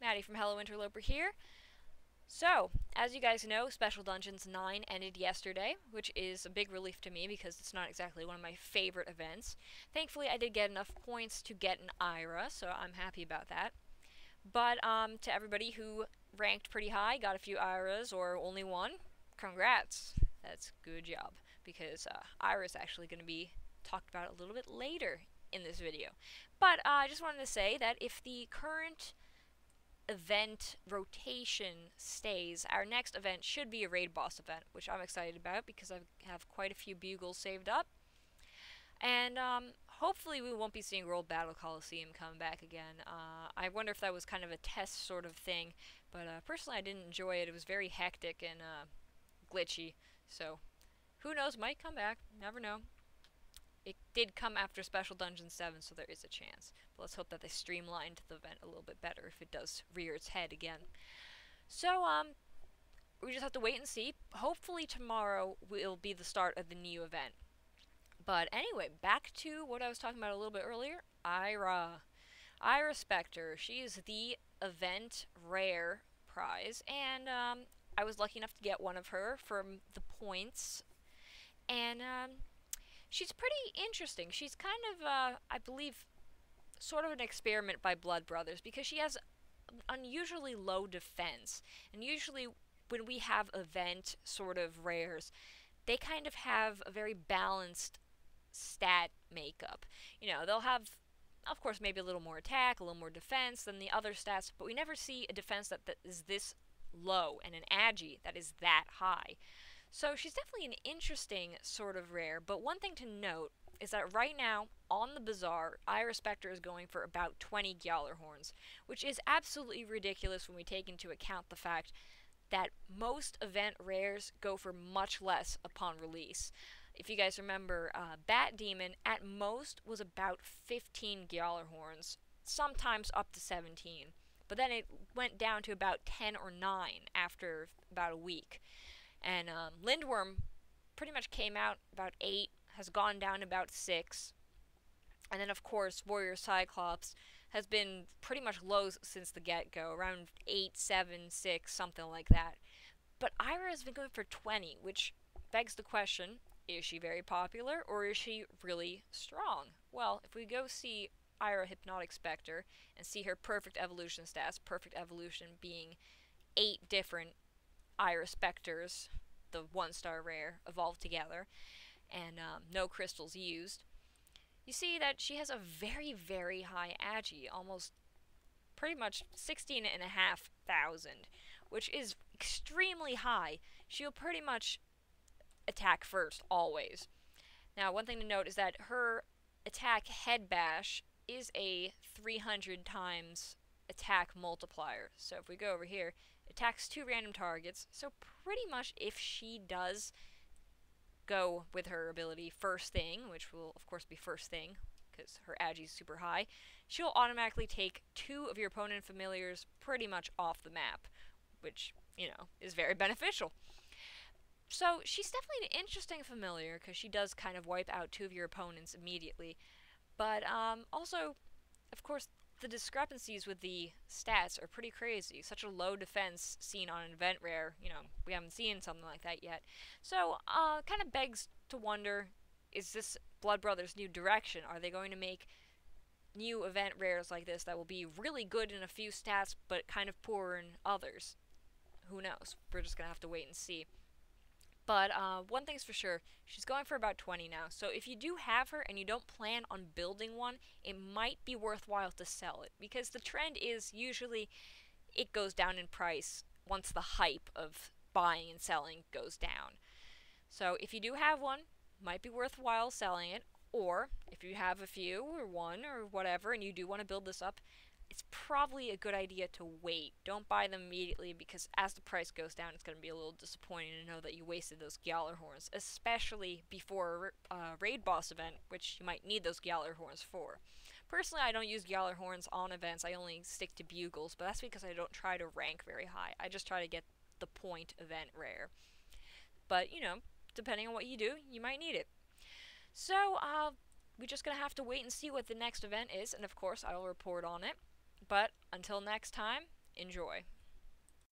Maddie from Hello Interloper here. So, as you guys know, Special Dungeons 9 ended yesterday, which is a big relief to me because it's not exactly one of my favorite events. Thankfully, I did get enough points to get an IRA, so I'm happy about that. But to everybody who ranked pretty high, got a few IRAs or only one, congrats. That's a good job because IRA is actually going to be talked about a little bit later in this video. But I just wanted to say that if the current event rotation stays, our next event should be a raid boss event, which I'm excited about because I have quite a few bugles saved up. And hopefully we won't be seeing World Battle Coliseum come back again. I wonder if that was kind of a test sort of thing, but personally I didn't enjoy it. It was very hectic and glitchy, so who knows, might come back, never know. It did come after Special Dungeon 7, so there is a chance. But let's hope that they streamlined the event a little bit better if it does rear its head again. So, we just have to wait and see. Hopefully tomorrow will be the start of the new event. But anyway, back to what I was talking about a little bit earlier. Ira. Ira Spectre. She is the event rare prize, and I was lucky enough to get one of her from the points. And she's pretty interesting. She's kind of, I believe, sort of an experiment by Blood Brothers because she has unusually low defense. And usually, when we have event sort of rares, they kind of have a very balanced stat makeup. You know, they'll have, of course, maybe a little more attack, a little more defense than the other stats, but we never see a defense that is this low and an agi that is that high. So she's definitely an interesting sort of rare, but one thing to note is that right now, on the bazaar, Ira Spectre is going for about 20 Gjallarhorns, which is absolutely ridiculous when we take into account the fact that most event rares go for much less upon release. If you guys remember, Bat Demon at most was about 15 Gjallarhorns, sometimes up to 17. But then it went down to about 10 or 9 after about a week. And Lindworm pretty much came out about 8, has gone down about 6. And then, of course, Warrior Cyclops has been pretty much low since the get-go, around 8, 7, 6, something like that. But Ira has been going for 20, which begs the question, is she very popular, or is she really strong? Well, if we go see Ira Hypnotic Spectre and see her perfect evolution stats, perfect evolution being 8 different Ira Spectres, the 1-star rare, evolved together, and no crystals used, you see that she has a very, very high agi, almost pretty much 16,500, which is extremely high. She'll pretty much attack first, always. Now, one thing to note is that her attack head bash is a 300 times attack multiplier. So if we go over here, attacks 2 random targets. So pretty much if she does go with her ability First Thing, which will of course be First Thing because her agi is super high, she'll automatically take 2 of your opponent familiars pretty much off the map, which, you know, is very beneficial. So she's definitely an interesting familiar because she does kind of wipe out 2 of your opponents immediately. But also, of course, the discrepancies with the stats are pretty crazy. Such a low defense seen on an event rare, you know, we haven't seen something like that yet. So, kind of begs to wonder, is this Blood Brothers' new direction? Are they going to make new event rares like this that will be really good in a few stats, but kind of poor in others? Who knows? We're just gonna have to wait and see. But one thing's for sure, she's going for about 20 now. So if you do have her and you don't plan on building one, it might be worthwhile to sell it. Because the trend is usually it goes down in price once the hype of buying and selling goes down. So if you do have one, might be worthwhile selling it. Or if you have a few or one or whatever and you do want to build this up, it's probably a good idea to wait. Don't buy them immediately because as the price goes down, it's going to be a little disappointing to know that you wasted those Gjallarhorns, especially before a raid boss event, which you might need those Gjallarhorns for. Personally, I don't use Gjallarhorns on events. I only stick to bugles, but that's because I don't try to rank very high. I just try to get the point event rare. But, you know, depending on what you do, you might need it. So, we're just going to have to wait and see what the next event is, and of course, I will report on it. But until next time, enjoy.